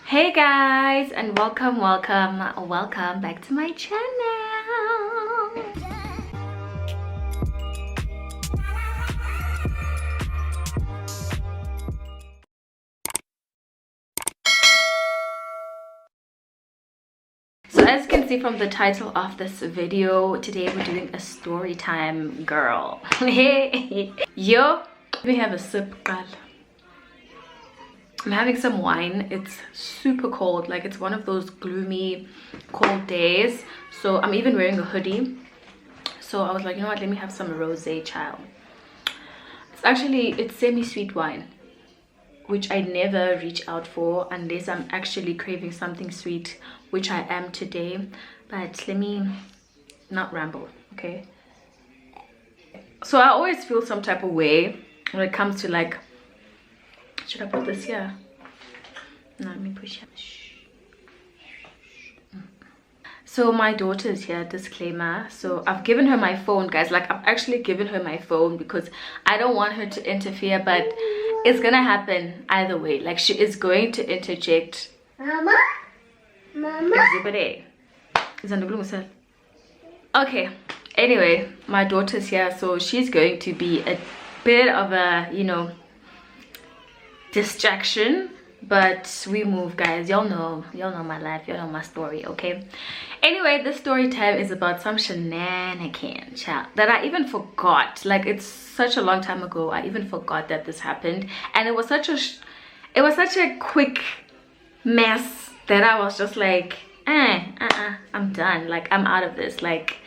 Hey guys, and welcome back to my channel. So as you can see from the title of this video, today we're doing a story time, girl. Yo, we have a sip, girl. I'm having some wine. It's super cold, like it's one of those gloomy cold days, so I'm even wearing a hoodie. So I was like, you know what, let me have some rosé, child. It's semi-sweet wine, which I never reach out for unless I'm actually craving something sweet, which I am today. But let me not ramble, okay? So I always feel some type of way when it comes to like, should I put this here? No, let me push it. So my daughter's here, disclaimer. So I've given her my phone, guys. Like, I've actually given her my phone because I don't want her to interfere, but it's gonna happen either way. Like, she is going to interject. Mama? Okay, anyway, my daughter's here, so she's going to be a bit of a, you know, distraction, but we move, guys. Y'all know my life, y'all know my story, okay? Anyway, this story time is about some shenanigans, child, that I even forgot. Like, it's such a long time ago, I even forgot that this happened, and it was such a quick mess that I was just like, I'm done. Like, I'm out of this. Like,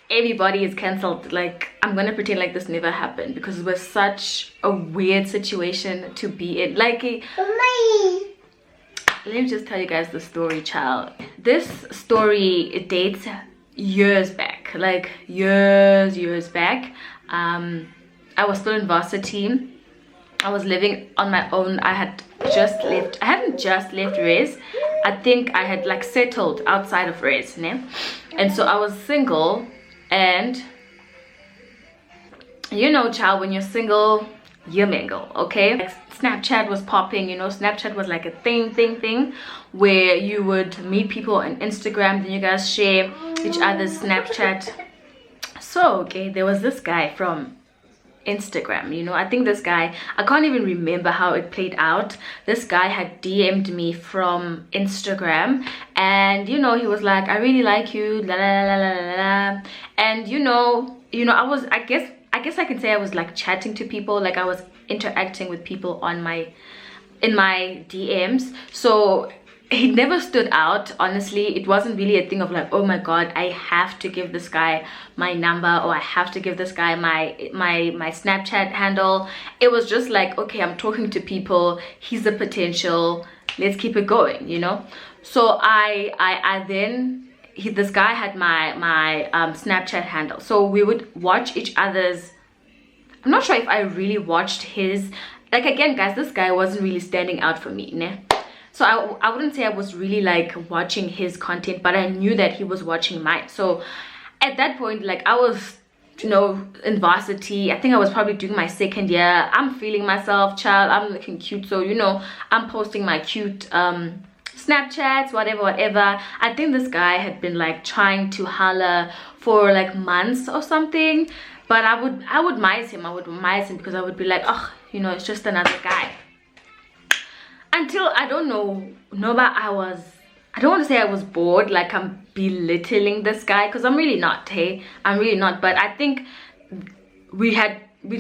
everybody is cancelled. Like, I'm gonna pretend like this never happened because it was such a weird situation to be in. Like, let me just tell you guys the story, child. This story, it dates years back, like years back. I was still in varsity. I was living on my own. I hadn't just left res. I think I had like settled outside of res, né? And so I was single. And you know, child, when you're single, you mingle, okay? Like, Snapchat was popping, you know. Snapchat was like a thing where you would meet people on Instagram, then you guys share each other's Snapchat. So okay, there was this guy from Instagram, you know. I think this guy, I can't even remember how it played out. This guy had DM'd me from Instagram, and you know, he was like, I really like you, la la la la la la. And you know, I guess I can say I was like chatting to people, like I was interacting with people in my DMs. So he never stood out, honestly. It wasn't really a thing of like, oh my god, I have to give this guy my number, or I have to give this guy my Snapchat handle. It was just like, okay, I'm talking to people, he's a potential, let's keep it going, you know. So this guy had my Snapchat handle, so we would watch each other's. I'm not sure if I really watched his, like, again, guys, this guy wasn't really standing out for me, né? So I wouldn't say I was really like watching his content, but I knew that he was watching mine. So at that point, like, I was, you know, in varsity. I think I was probably doing my second year. I'm feeling myself, child. I'm looking cute, so you know, I'm posting my cute Snapchats, whatever. I think this guy had been like trying to holler for like months or something, but I would miss him. Because I would be like, oh, you know, it's just another guy. Until I don't know, but I don't want to say I was bored, like I'm belittling this guy, because I'm really not, hey, I'm really not. But I think we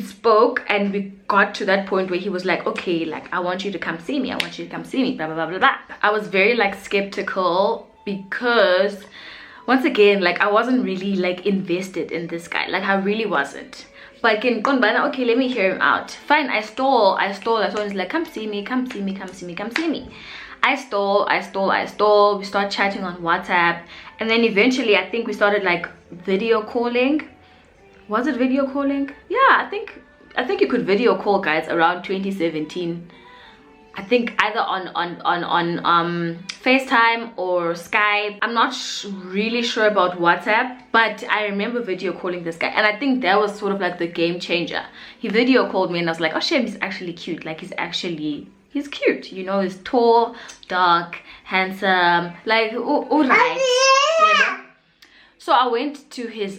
spoke and we got to that point where he was like, okay, like, I want you to come see me, blah blah blah blah. I was very like skeptical because, once again, like, I wasn't really like invested in this guy, like I really wasn't. But okay, let me hear him out. Fine, I stole. He's like, come see me. I stole. We start chatting on WhatsApp, and then eventually I think we started like video calling. Was it video calling? Yeah, I think you could video call, guys, around 2017. I think either on FaceTime or Skype. I'm not really sure about WhatsApp, but I remember video calling this guy, and I think that was sort of like the game changer. He video called me, and I was like, oh shit, he's actually cute. Like, he's actually he's cute, you know, he's tall, dark, handsome, like all right. So I went to his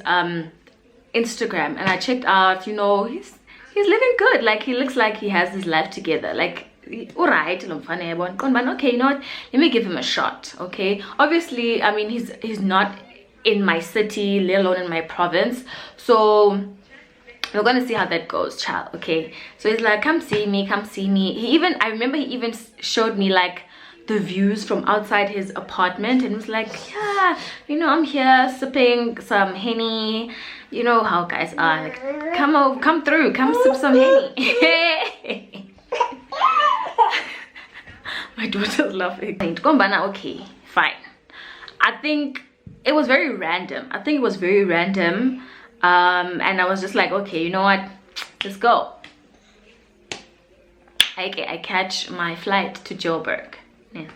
Instagram and I checked out, you know, he's living good. Like he looks like he has his life together. Like all right, okay, you know what, let me give him a shot. Okay, obviously, I mean, he's not in my city, let alone in my province, so we're gonna see how that goes, child. Okay, so he's like, come see me, come see me. I remember he even showed me like the views from outside his apartment and was like, yeah, you know, I'm here sipping some Henny. You know how guys are, like, come through, come sip some Henny. My daughter's laughing. Okay, fine. I think it was very random. And I was just like, okay, you know what, let's go. Okay, I catch my flight to Joburg. Yeah.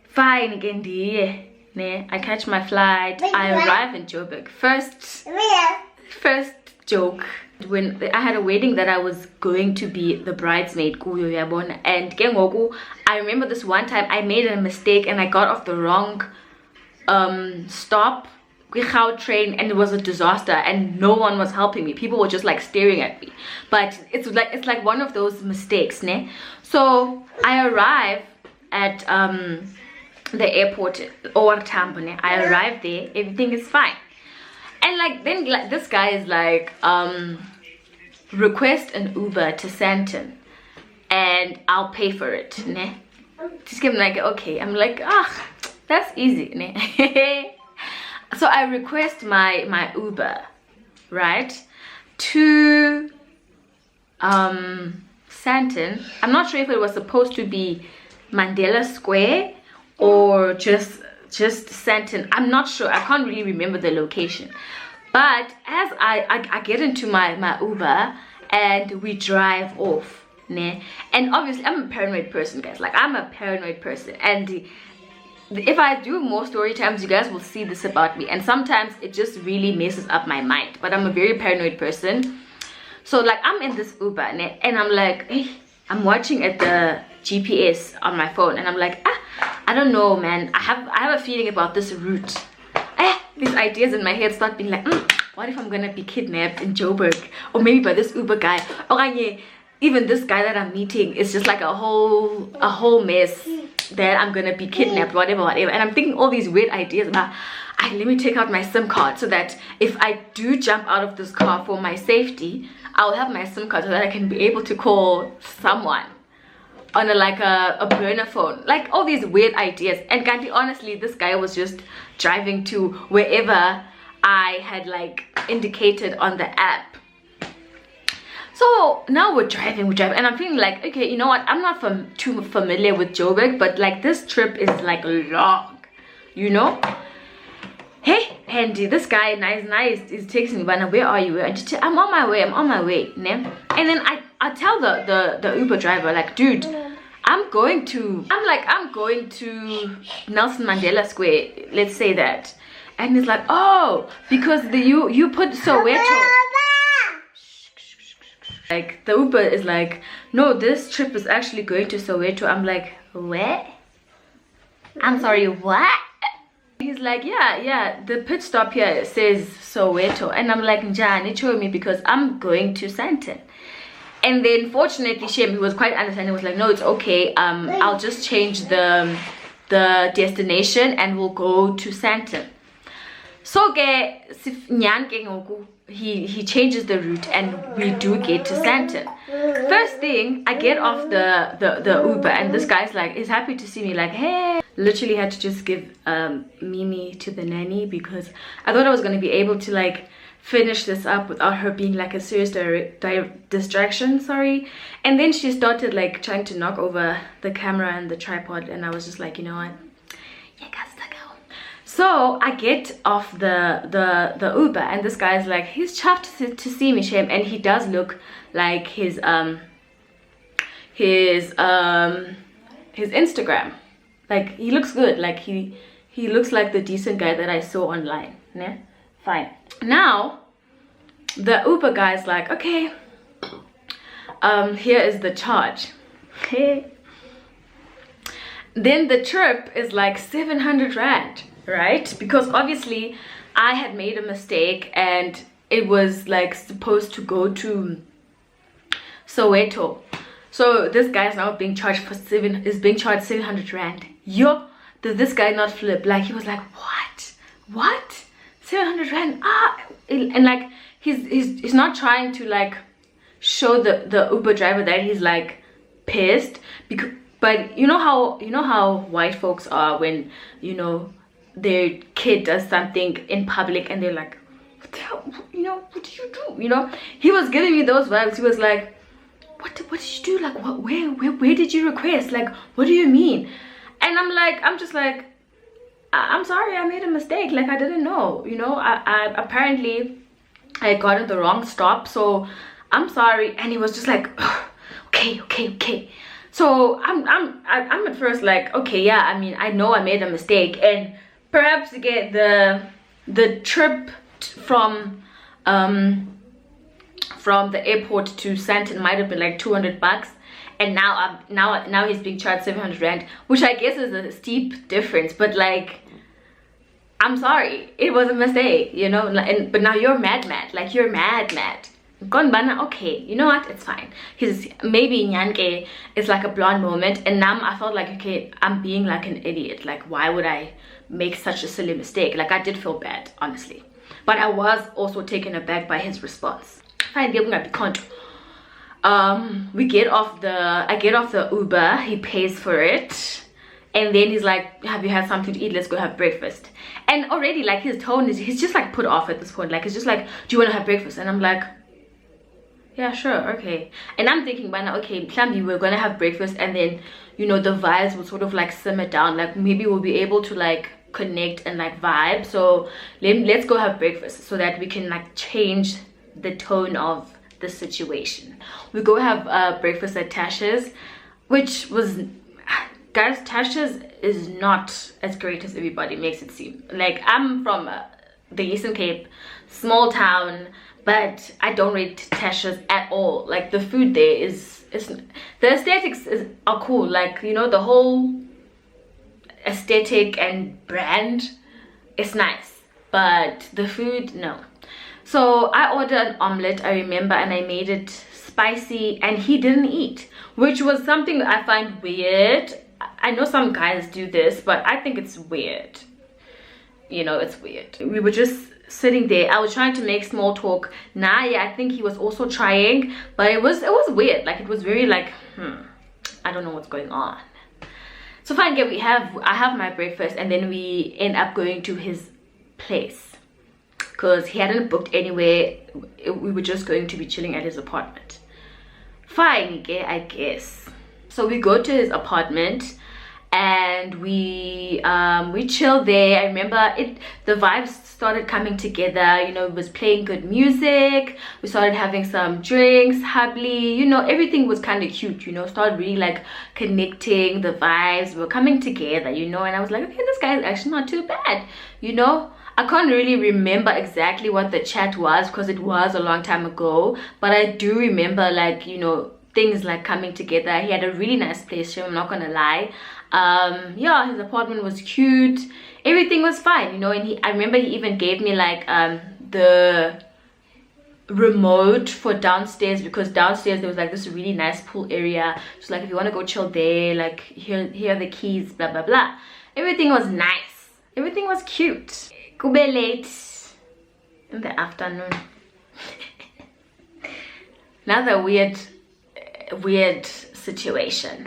Fine again, dear. I catch my flight. I arrive in Joburg. First joke, when I had a wedding that I was going to be the bridesmaid, and I remember this one time I made a mistake and I got off the wrong stop train, and it was a disaster and no one was helping me. People were just like staring at me, but it's like one of those mistakes, ne? So I arrive at the airport or Tampone. I arrived there, everything is fine, and like then like, this guy is like request an Uber to Santon and I'll pay for it, ne? Just give him like, okay. I'm like, that's easy, ne? So I request my Uber, right, to Santon. I'm not sure if it was supposed to be Mandela Square or just Santon. I'm not sure. I can't really remember the location. But as I get into my Uber and we drive off, ne? And obviously I'm a paranoid person, guys. Like I'm a paranoid person, and if I do more story times, you guys will see this about me, and sometimes it just really messes up my mind. But I'm a very paranoid person. So like I'm in this Uber and I'm like, hey, I'm watching at the GPS on my phone and I'm like, I don't know, man, I have a feeling about this route. These ideas in my head start being like, what if I'm gonna be kidnapped in Joburg, or maybe by this Uber guy, or even this guy that I'm meeting is just like a whole mess, that I'm gonna be kidnapped, whatever. And I'm thinking all these weird ideas about, let me take out my SIM card so that if I do jump out of this car for my safety, I'll have my SIM card so that I can be able to call someone on a burner phone. Like all these weird ideas. And Gandhi, honestly, this guy was just driving to wherever I had like indicated on the app. So now we're driving, and I'm feeling like, okay, you know what, I'm not too familiar with Joburg, but like this trip is like long, you know. Hey, Andy, this guy, nice, is texting me, but where are you? I'm on my way, ne? And then I tell the Uber driver, like, dude, I'm going to Nelson Mandela Square, let's say that. And he's like, oh, because you put Soweto. Like the Uber is like, no, this trip is actually going to Soweto. I'm like, what? I'm sorry, what? He's like, yeah, the pit stop here says Soweto. And I'm like, Njani, show me, because I'm going to Santon. And then fortunately Shem, he was quite understanding, was like, no, it's okay, I'll just change the destination and we'll go to Santon. So he changes the route and we do get to Santon. First thing, I get off the Uber and this guy's like, is happy to see me, like, hey. Literally had to just give Mimi to the nanny because I thought I was going to be able to like finish this up without her being like a serious distraction, sorry. And then she started like trying to knock over the camera and the tripod, and I was just like, you know what, you guys to go. So I get off the Uber and this guy's like, he's chuffed to see me, Shem, and he does look like his Instagram, like he looks good, like he looks like the decent guy that I saw online, ne? Fine. Now the Uber guy's like, okay, here is the charge. Then the trip is like 700 rand, right? Because obviously I had made a mistake and it was like supposed to go to Soweto. So this guy's now being charged for 700 rand. Yo, did this guy not flip? Like he was like, what 700 rand? And like he's not trying to like show the Uber driver that he's like pissed, because but you know how white folks are when their kid does something in public and they're like, what the hell, what did you do? He was giving me those vibes. He was like, what did you do? Like, what, where did you request? Like, what do you mean? And I'm just like, I'm sorry, I made a mistake. Like, I didn't know. I apparently I got in the wrong stop, so I'm sorry. And he was just like, okay. So I'm at first like, okay, yeah, I mean, I know I made a mistake, and perhaps to get the trip from the airport to Sandton might have been like 200 bucks, and now he's being charged 700 rand, which I guess is a steep difference, but like, I'm sorry, it was a mistake, but now you're mad, like you're mad. Okay, you know what, it's fine. He's maybe Nyanke is like a blonde moment, and now I felt like, okay, I'm being like an idiot. Like, why would I make such a silly mistake? Like, I did feel bad, honestly, but I was also taken aback by his response. Fine, I get off the Uber, he pays for it, and then he's like, have you had something to eat? Let's go have breakfast. And already like his tone is, he's just like put off at this point. Like, it's just like, do you want to have breakfast? And I'm like, yeah, sure, okay. And I'm thinking by now, okay, Klambi, we're gonna have breakfast, and then the vibes will sort of like simmer down. Like, maybe we'll be able to like connect and like vibe. So let's go have breakfast so that we can like change the tone of the situation. We go have breakfast at Tasha's, which was, guys, Tasha's is not as great as everybody makes it seem. Like, I'm from the Eastern Cape, small town, but I don't rate Tasha's at all. Like, the food there is the aesthetics are cool. Like, the whole aesthetic and brand is nice, but the food, no. So I ordered an omelette, I remember, and I made it spicy, and he didn't eat, which was something I find weird. I know some guys do this, but I think it's weird. It's weird. We were just sitting there. I was trying to make small talk. I think he was also trying, but it was weird. Like, it was very like, I don't know what's going on. So fine, I have my breakfast, and then we end up going to his place because he hadn't booked anywhere. We were just going to be chilling at his apartment. Fine, I guess. So we go to his apartment and we chilled there. I remember the vibes started coming together. It was playing good music. We started having some drinks, hubbly, everything was kind of cute, started really like connecting. The vibes were coming together, and I was like, okay, this guy is actually not too bad. I can't really remember exactly what the chat was because it was a long time ago, but I do remember like, things like coming together. He had a really nice place, I'm not gonna lie. Yeah, his apartment was cute, everything was fine, and I remember he even gave me like the remote for downstairs, because downstairs there was like this really nice pool area. So like, if you want to go chill there, like here are the keys, blah blah blah. Everything was nice, everything was cute. Kube late in the afternoon. Another weird situation.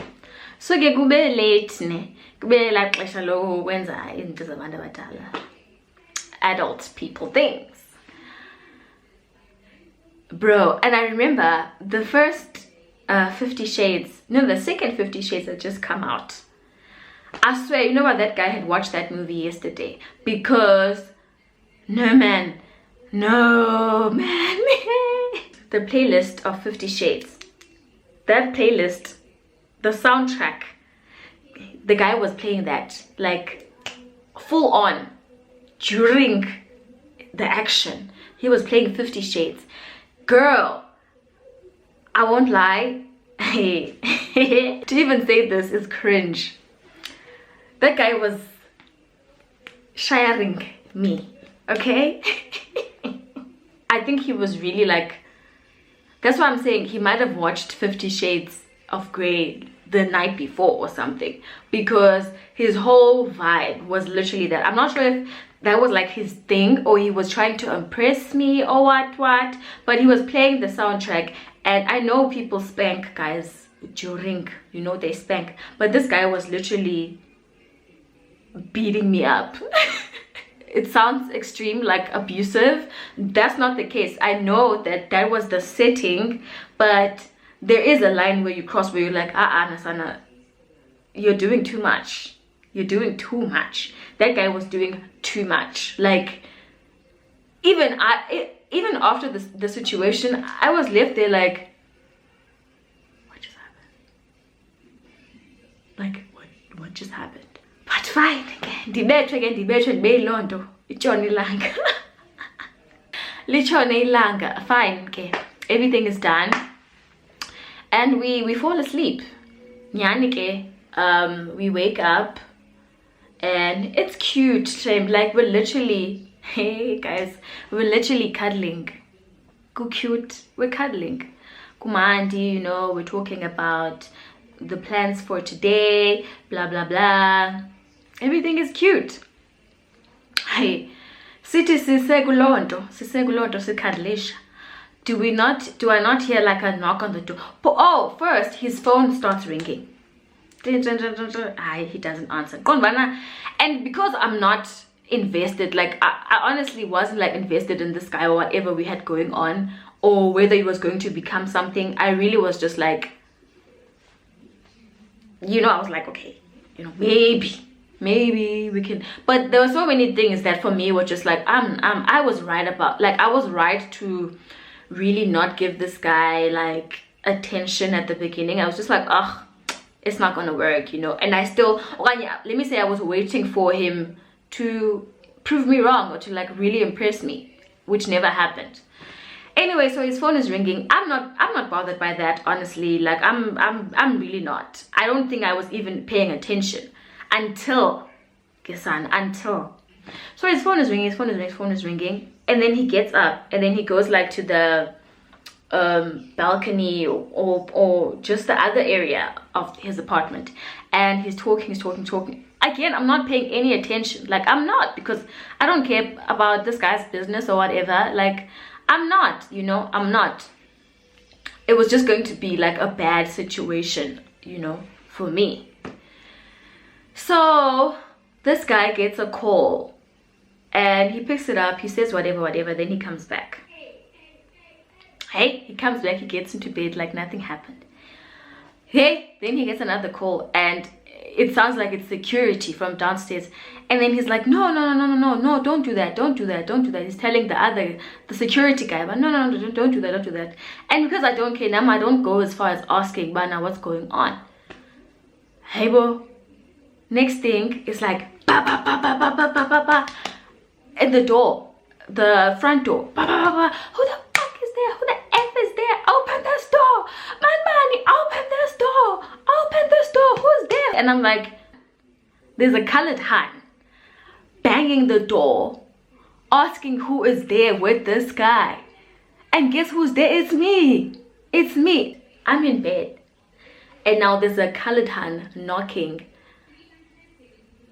So ke kube late ne, kube la xesha lokwenza izinto zabantu abadala, adult people things, bro. And I remember the first 50 Shades, no, the second 50 Shades had just come out. I swear, what, that guy had watched that movie yesterday, because no man the playlist of 50 Shades, that playlist, the soundtrack, the guy was playing that like full on during the action. He was playing 50 Shades. Girl, I won't lie, Hey, to even say this is cringe. That guy was sharing me, okay? I think he was really like, that's what I'm saying, he might have watched 50 Shades of Grey the night before or something, because his whole vibe was literally that. I'm not sure if that was like his thing or he was trying to impress me or what, but he was playing the soundtrack. And I know people spank guys during, you know, they spank, but this guy was literally beating me up. It sounds extreme, like abusive. That's not the case. I know that that was the setting, but there is a line where you cross, where you're like, Nasana, you're doing too much. You're doing too much. That guy was doing too much. Like, even after the situation, I was left there like, what just happened? Like, what just happened? But fine, ndibethwe ndibeyilondo itshona ilanga. Litshone ilanga. Fine, okay, everything is done, and we fall asleep. Nyani ke, we wake up, and it's cute. Like, we're literally, hey guys, we're literally cuddling. Go cute, we're cuddling. Kumandi, you know, we're talking about the plans for today, blah blah blah. Everything is cute. Hey, sithi sisekulonto sikadlisha. Do I not hear like a knock on the door? Oh, first his phone starts ringing. He doesn't answer. And because I'm not invested, like I honestly wasn't like invested in this guy or whatever we had going on, or whether he was going to become something. I really was just like, you know, I was like, okay, you know, maybe we can. But there were so many things that for me were just like, I was right about, like, I was right to really not give this guy like attention at the beginning. I was just like, ugh, it's not gonna work, you know. And I still, let me say, I was waiting for him to prove me wrong or to like really impress me, which never happened. Anyway, so his phone is ringing. I'm not bothered by that, honestly. Like, I'm really not. I don't think I was even paying attention until so his phone is ringing, and then he gets up, and then he goes like to the balcony or just the other area of his apartment, and he's talking. Again, I'm not paying any attention. Like, I'm not, because I don't care about this guy's business or whatever. Like, I'm not, you know, I'm not. It was just going to be like a bad situation, you know, for me. So this guy gets a call, and he picks it up, he says whatever, then he comes back. Hey, he comes back, he gets into bed like nothing happened. Hey, then he gets another call, and it sounds like it's security from downstairs. And then he's like, no, don't do that. He's telling the security guy, but no, don't do that. And because I don't care, now I don't go as far as asking, but now what's going on? Hey, bro. Next thing is like, ba, ba, ba, ba, ba, ba, ba, ba, ba. At the door, the front door. Ba, ba, ba, ba. Who the fuck is there? Who the F is there? Open this door. Man, open this door. Open this door. Who's there? And I'm like, there's a colored Han banging the door, asking who is there with this guy. And guess who's there? It's me. It's me. I'm in bed. And now there's a colored Han knocking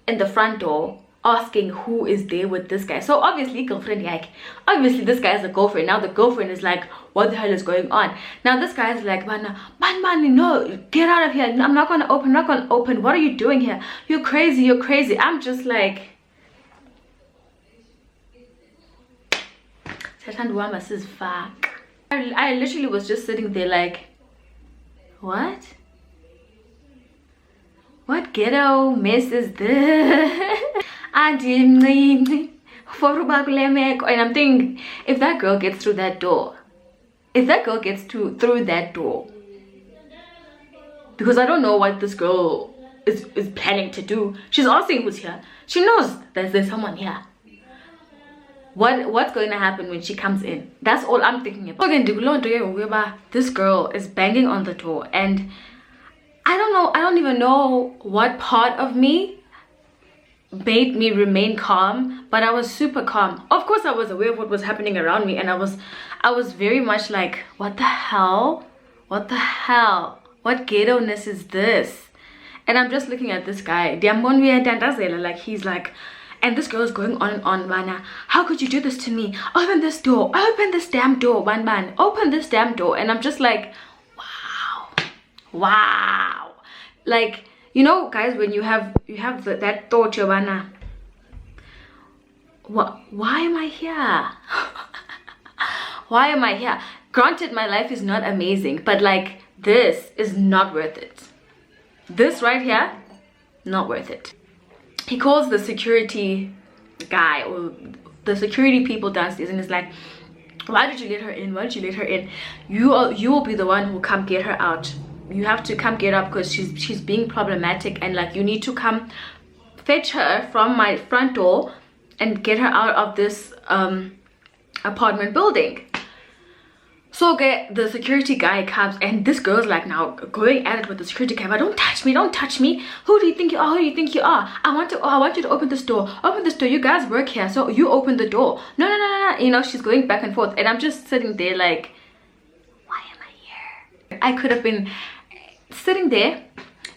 in the front door, asking who is there with this guy. So obviously girlfriend, like, obviously this guy has a girlfriend. Now the girlfriend is like, what the hell is going on? Now this guy is like, man, no, get out of here. I'm not gonna open. What are you doing here? You're crazy. I'm just like, I literally was just sitting there like, what ghetto mess is this? And I'm thinking, if that girl gets through that door, through that door, because I don't know what this girl is planning to do. She's asking who's here. She knows that there's someone here. what's going to happen when she comes in? That's all I'm thinking about. Again, this girl is banging on the door, and I don't even know what part of me made me remain calm, but I was super calm. Of course I was aware of what was happening around me, and I was very much like, what the hell, what ghetto-ness is this? And I'm just looking at this guy, like he's like, and this girl is going on and on, Vana. How could you do this to me? Open this door, open this damn door, one man, open this damn door. And I'm just like, wow. Like, you know, guys, when you have that thought, Giovanna, why am I here? Why am I here? Granted, my life is not amazing, but like, this is not worth it. This right here, not worth it. He calls the security guy or the security people downstairs and is like, why did you let her in? Why did you let her in? You will be the one who will come get her out. You have to come get her because she's being problematic, and like, you need to come fetch her from my front door and get her out of this apartment building. So okay, the security guy comes, and this girl's like now going at it with the security guy. Don't touch me, don't touch me. Who do you think you are? Who do you think you are? I want you to open this door. Open this door. You guys work here, so you open the door. No. You know, she's going back and forth, and I'm just sitting there like, why am I here? I could have been sitting there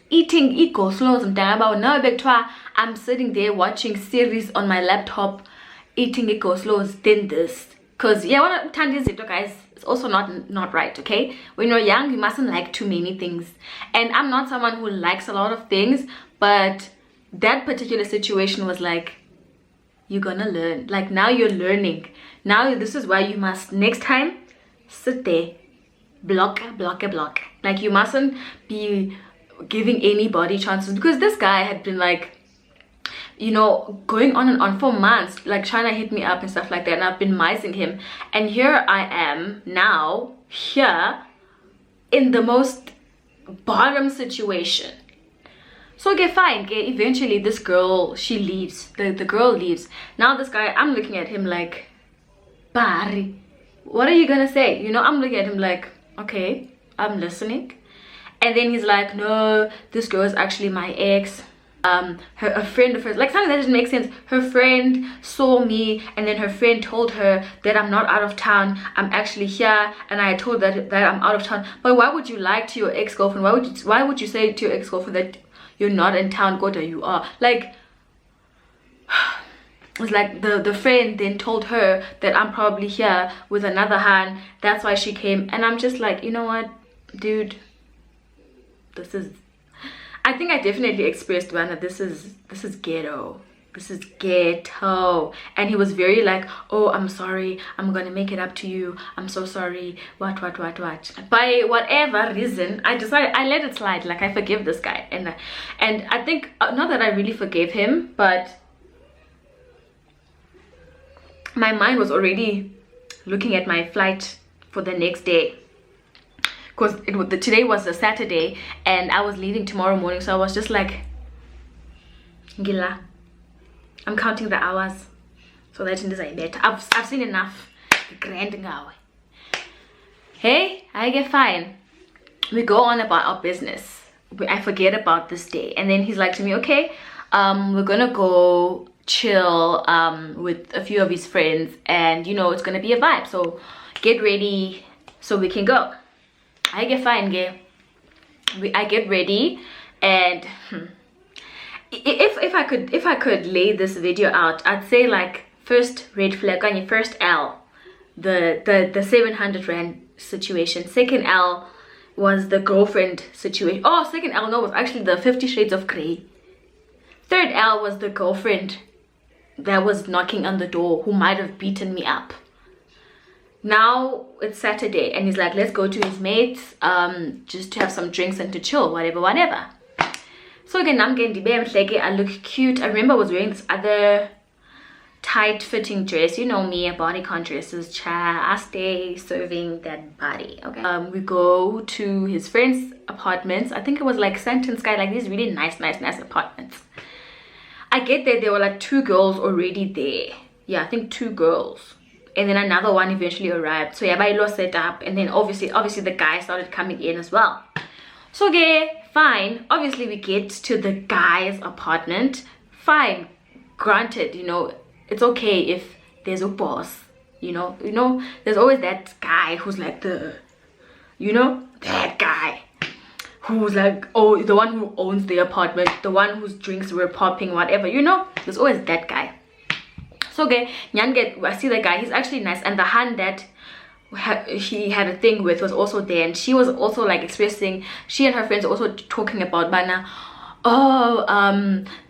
eating eco slows and I'm sitting there watching series on my laptop, eating eco slows, then this. Cause yeah, what I'm telling you, guys, it's also not right. Okay, when you're young, you mustn't like too many things, and I'm not someone who likes a lot of things, but that particular situation was like, you're gonna learn. Like, now you're learning. Now this is why you must, next time, sit there, block. Like, you mustn't be giving anybody chances, because this guy had been like, you know, going on and on for months, like trying to hit me up and stuff like that, and I've been mising him, and here I am now, here in the most bottom situation. So okay, fine, okay, eventually this girl, she leaves, the girl leaves. Now this guy, I'm looking at him like, Bari, what are you gonna say? You know, I'm looking at him like, okay, I'm listening. And then he's like, no, this girl is actually my ex. A friend of hers, like, something that doesn't make sense. Her friend saw me, and then her friend told her that I'm not out of town, I'm actually here, and I told that I'm out of town. But why would you lie to your ex-girlfriend? Why would you say to your ex-girlfriend that you're not in town? Goda, you are. Like, it's like the friend then told her that I'm probably here with another hand, that's why she came. And I'm just like, you know what, dude, this is, I think I definitely expressed one that this is ghetto. This is ghetto. And he was very like, oh, I'm sorry, I'm gonna make it up to you, I'm so sorry, what. By whatever reason, I decided, I let it slide. Like, I forgive this guy, and I think not that I really forgave him, but my mind was already looking at my flight for the next day, because today was a Saturday and I was leaving tomorrow morning. So I was just like, Gila, I'm counting the hours so that in this I bet I've seen enough. Hey, I get fine. We go on about our business. I forget about this day, and then he's like to me, okay, we're gonna go chill with a few of his friends, and you know, it's gonna be a vibe, so get ready so we can go. I get fine, gay. I get ready, and if I could lay this video out, I'd say like, first red flag on your first L, the 700 rand situation. Second L was the girlfriend situation. Oh, second L, no, was actually the 50 Shades of Grey. Third L was the girlfriend that was knocking on the door, who might have beaten me up. Now it's Saturday, and he's like, let's go to his mates, just to have some drinks and to chill, whatever. So again, I'm getting the I look cute. I remember I was wearing this other tight fitting dress. You know me, bodycon dresses, I stay serving that body. Okay, we go to his friend's apartments. I think it was like Sand and Sky, like these really nice apartments. I get there, there were like 2 girls already there. yeah, I think 2 girls, and then another one eventually arrived. So yeah, by set up, and then obviously the guy started coming in as well. So okay, fine, obviously we get to the guy's apartment. Fine, granted, you know, it's okay if there's a boss, you know, there's always that guy who's like the, you know, that guy who's like, oh, the one who owns the apartment, the one whose drinks were popping, whatever, you know, there's always that guy. So okay, Nyanget, I see the guy, he's actually nice, and the hand that he had a thing with was also there, and she was also like expressing, she and her friends were also talking about Bana, oh,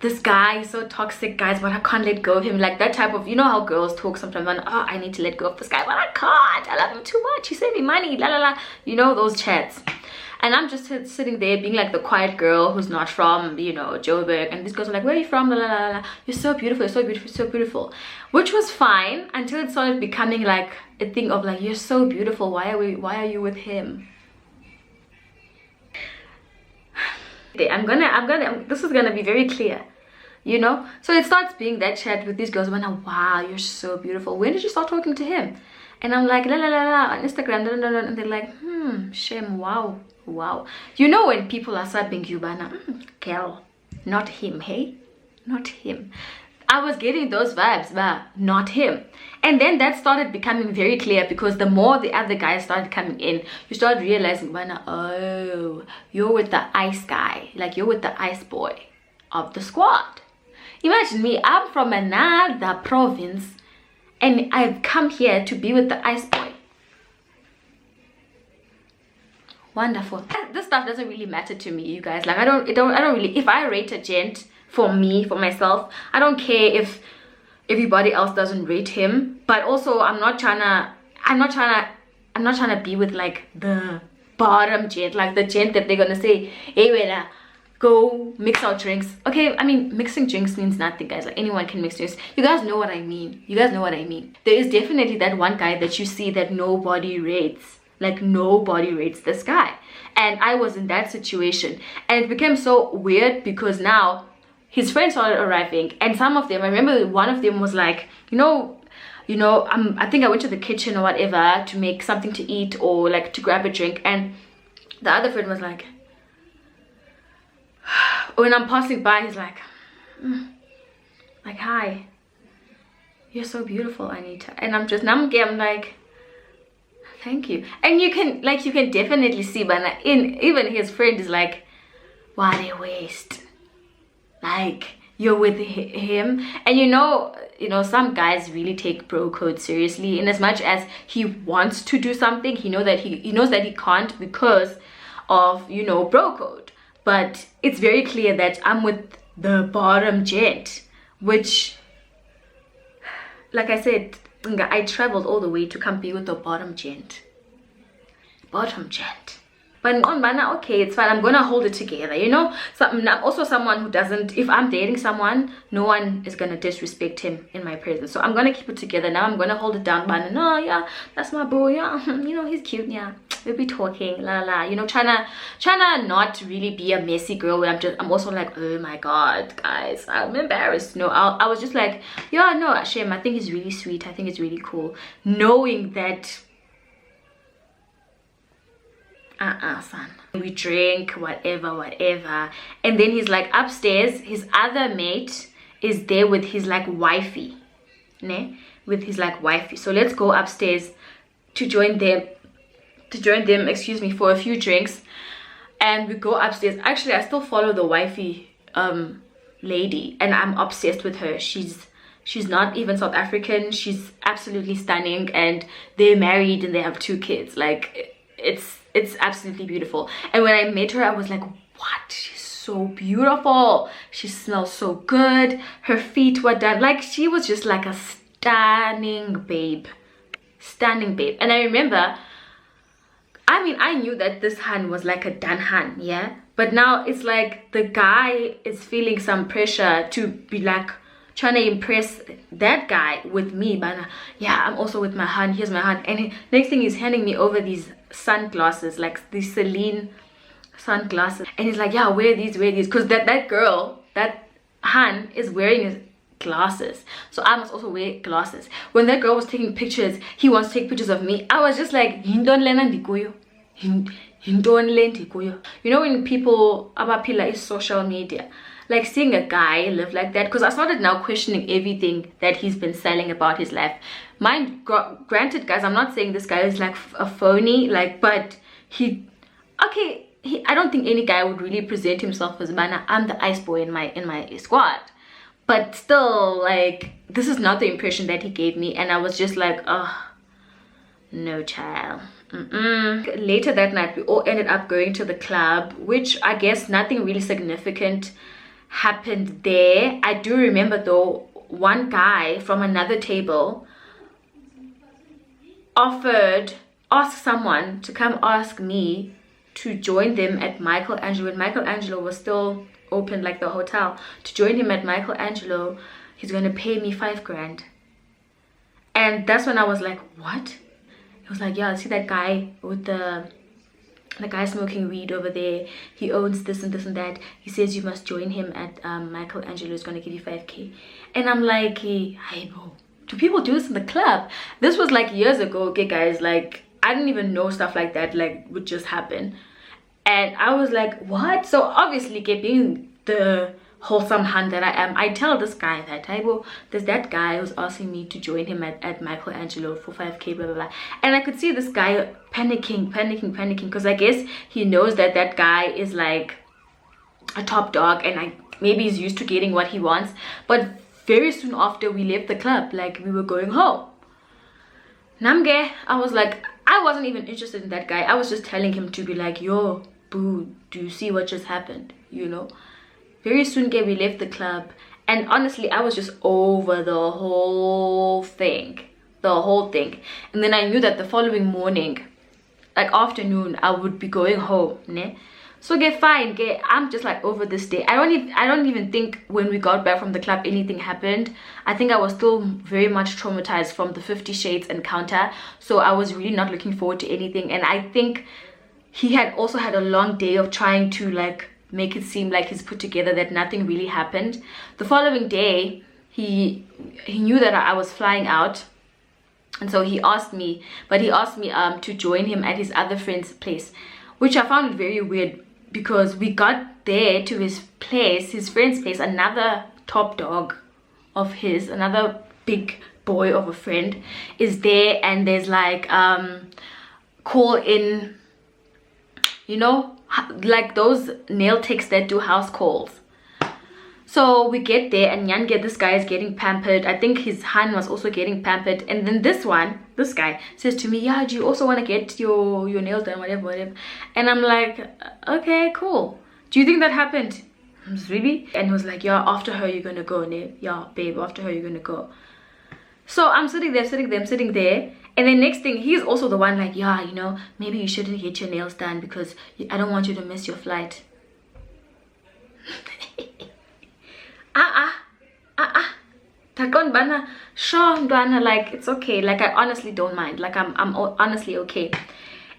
this guy is so toxic, guys, but I can't let go of him, like that type of, you know how girls talk sometimes, oh, I need to let go of this guy, but I can't, I love him too much, he sent me money, la la la, you know, those chats. And I'm just sitting there being like the quiet girl who's not from, you know, Joburg. And these girls are like, where are you from? La, la, la, la. You're so beautiful, you're so beautiful, you're so beautiful. Which was fine until it started becoming like a thing of like, you're so beautiful, why are you with him? This is gonna be very clear, you know? So it starts being that chat with these girls when I'm, wow, you're so beautiful. When did you start talking to him? And I'm like, la la la la, on Instagram, la, la, la, and they're like, shame, wow. You know when people are subbing you, Bana, girl, not him, hey? Not him. I was getting those vibes, but not him. And then that started becoming very clear, because the more the other guys started coming in, you start realizing, Bana, oh, you're with the ice guy. Like, you're with the ice boy of the squad. Imagine me, I'm from another province, and I've come here to be with the ice boy. Wonderful. This stuff doesn't really matter to me, you guys. Like, I don't really, if I rate a gent for myself, I don't care if everybody else doesn't rate him. But also, I'm not trying to be with like the bottom gent, like the gent that they're gonna say, hey Wela, go mix our drinks. Okay, I mean, mixing drinks means nothing, guys. Like, anyone can mix drinks. You guys know what I mean. There is definitely that one guy that you see that nobody rates. Like, nobody rates this guy. And I was in that situation. And it became so weird, because now his friends started arriving. And some of them, I remember one of them was like, I think I went to the kitchen or whatever to make something to eat or like to grab a drink. And the other friend was like, when I'm passing by, he's like, hi, you're so beautiful, Anita. And I'm like, thank you. And you can definitely see, but even his friend is like, what a waste. Like, you're with him. And you know some guys really take bro code seriously, in as much as he wants to do something, he knows that he can't because of, you know, bro code. But it's very clear that I'm with the bottom gent, which, like I said, I traveled all the way to come be with the bottom gent. But on Bana, okay, it's fine. I'm gonna hold it together, you know. So I'm also someone who doesn't, if I'm dating someone, no one is gonna disrespect him in my presence. So I'm gonna keep it together. Now I'm gonna hold it down, Bana. No, yeah, that's my boy, yeah. You know, he's cute, yeah. We'll be talking, la la, you know, trying to not really be a messy girl where I'm also like, oh my god, guys, I'm embarrassed. No, I was just like, yeah, no, Hashem, I think he's really sweet, I think it's really cool, knowing that son, we drink whatever, and then he's like upstairs, his other mate is there with his like wifey, so let's go upstairs to join them, for a few drinks. And we go upstairs. Actually, I still follow the wifey lady, and I'm obsessed with her. She's not even South African. She's absolutely stunning, and they're married and they have 2 kids. Like, it's absolutely beautiful. And when I met her, I was like, what? She's so beautiful. She smells so good. Her feet were done. Like, she was just like a stunning babe. And I remember, I mean, I knew that this Han was like a done Han, yeah? But now it's like the guy is feeling some pressure to be like trying to impress that guy with me. But yeah, I'm also with my Han. Here's my Han. And next thing, he's handing me over these sunglasses, like these Celine sunglasses. And he's like, yeah, wear these. Because that girl, that Han is wearing glasses, so I must also wear glasses. When that girl was taking pictures, he wants to take pictures of me. I was just like, you know, when people abapila is social media, like seeing a guy live like that, because I started now questioning everything that he's been selling about his life. Mind granted, guys, I'm not saying this guy is like a phony, like, but I don't think any guy would really present himself as, man, I'm the ice boy in my squad. But still, like, this is not the impression that he gave me, and I was just like, oh, no, child. Later that night, we all ended up going to the club, which I guess nothing really significant happened there. I do remember though, one guy from another table asked someone to come ask me to join them at Michelangelo, when Michelangelo was still open, like the hotel, to join him at Michelangelo. He's going to pay me 5 grand. And that's when I was like, what? He was like, yeah, see that guy with the guy smoking weed over there, he owns this and this and that. He says you must join him at Michelangelo, is going to give you 5k. And I'm like, hey bro, do people do this in the club? This was like years ago, okay guys, like I didn't even know stuff like that like would just happen. And I was like, what? So obviously, being the wholesome hand that I am, I tell this guy that, hey bro, there's that guy who's asking me to join him at Michelangelo for 5k, blah blah blah. And I could see this guy panicking, because I guess he knows that that guy is like a top dog, and maybe he's used to getting what he wants. But very soon after we left the club, like we were going home, Namge, I was like, I wasn't even interested in that guy. I was just telling him to be like, yo boo, do you see what just happened, you know? Very soon we left the club, and honestly I was just over the whole thing. And then I knew that the following morning, like afternoon, I would be going home, ne? So fine, I'm just like over this day. I don't even think when we got back from the club anything happened. I think I was still very much traumatized from the 50 Shades encounter, so I was really not looking forward to anything. And I think he had also had a long day of trying to like make it seem like he's put together, that nothing really happened. The following day, he knew that I was flying out, and so he asked me to join him at his other friend's place, which I found very weird, because we got there to his friend's place, another top dog of his, another big boy of a friend is there, and there's like call in, you know, like those nail techs that do house calls. So we get there, and this guy is getting pampered. I think his hand was also getting pampered. And then this guy says to me, yeah, do you also want to get your nails done, whatever. And I'm like, okay, cool. Do you think that happened? Really? And he was like, yeah, after her you're gonna go, ne? Yeah, babe, after her you're gonna go. So I'm sitting there. And then next thing, he's also the one like, yeah, you know, maybe you shouldn't get your nails done because I don't want you to miss your flight. Takon bana, sure, like it's okay. Like I honestly don't mind. Like I'm honestly okay.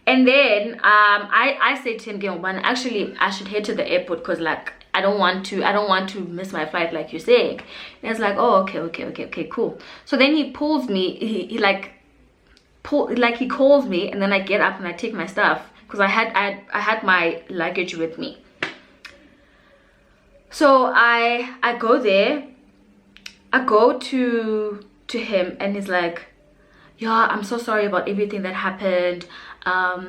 And then I said to him, actually I should head to the airport because like I don't want to miss my flight like you're saying. And it's like, oh, okay, cool. So then he pulls me, he calls me, and then I get up and I take my stuff because I had my luggage with me. So I go there, I go to him, and he's like, yeah, I'm so sorry about everything that happened. I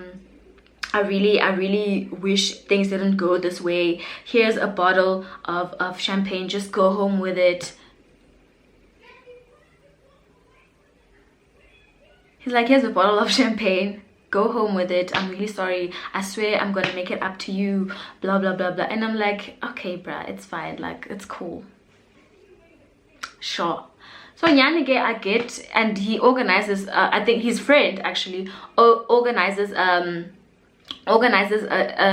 really wish things didn't go this way. Here's a bottle of champagne, just go home with it. He's like, here's a bottle of champagne, go home with it. I'm really sorry. I swear I'm gonna make it up to you, blah blah blah blah. And I'm like, okay bruh, it's fine, like it's cool, sure. So Nyanige I get, and he organizes I think his friend actually organizes a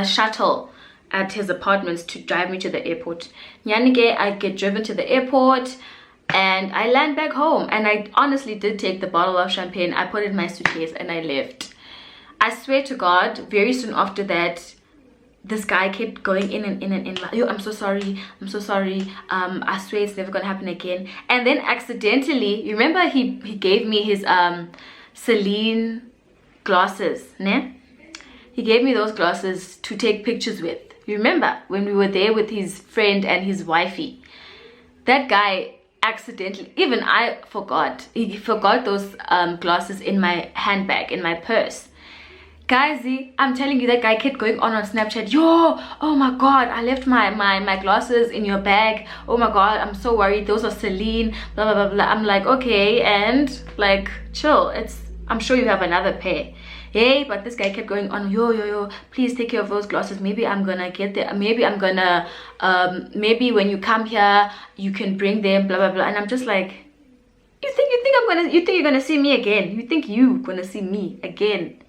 shuttle at his apartments to drive me to the airport. Nyanige I get driven to the airport, and I land back home, and I honestly did take the bottle of champagne, I put it in my suitcase, and I left. I swear to God, very soon after that, this guy kept going in and in and in, like, yo, I'm so sorry, I swear it's never gonna happen again. And then accidentally, you remember he gave me his Celine glasses, ne? He gave me those glasses to take pictures with. You remember when we were there with his friend and his wifey? That guy accidentally, even I forgot, he forgot those glasses in my handbag, in my purse. Guys, I'm telling you, that guy kept going on Snapchat. Yo, oh my god, I left my glasses in your bag. Oh my god, I'm so worried, those are Celine, blah blah blah blah. I'm like, okay, and like, chill, I'm sure you have another pair. Hey, but this guy kept going on, yo, please take care of those glasses. Maybe I'm gonna get them, maybe I'm gonna maybe when you come here you can bring them, blah blah blah. And I'm just like, you think you're gonna see me again? You think you're gonna see me again?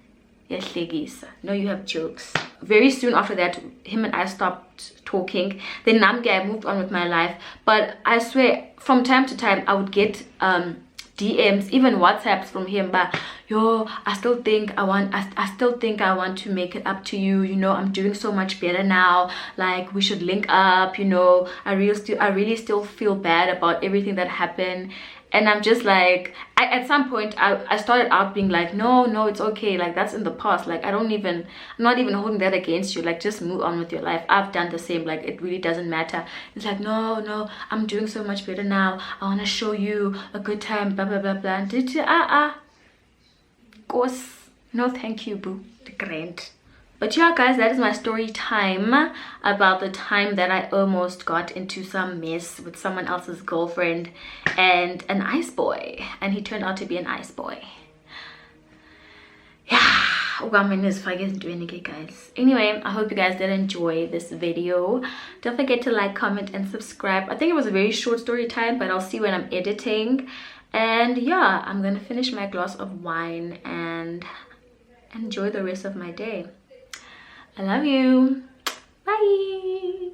No, you have jokes. Very soon after that, him and I stopped talking. Then I moved on with my life. But I swear, from time to time, I would get DMs, even WhatsApps from him. But yo, I still think I want to make it up to you. You know, I'm doing so much better now. Like, we should link up. You know, I really still feel bad about everything that happened. And I'm just like, at some point I started out being like, no, it's okay, like, that's in the past, like, I'm not even holding that against you, like, just move on with your life. I've done the same, like, it really doesn't matter. It's like, no, I'm doing so much better now, I want to show you a good time, blah blah blah blah. And course, no thank you, boo, the grand. But yeah, guys, that is my story time about the time that I almost got into some mess with someone else's girlfriend and an ice boy. And he turned out to be an ice boy. Yeah. Guys. Anyway, I hope you guys did enjoy this video. Don't forget to like, comment, and subscribe. I think it was a very short story time, but I'll see when I'm editing. And yeah, I'm gonna finish my glass of wine and enjoy the rest of my day. I love you. Bye.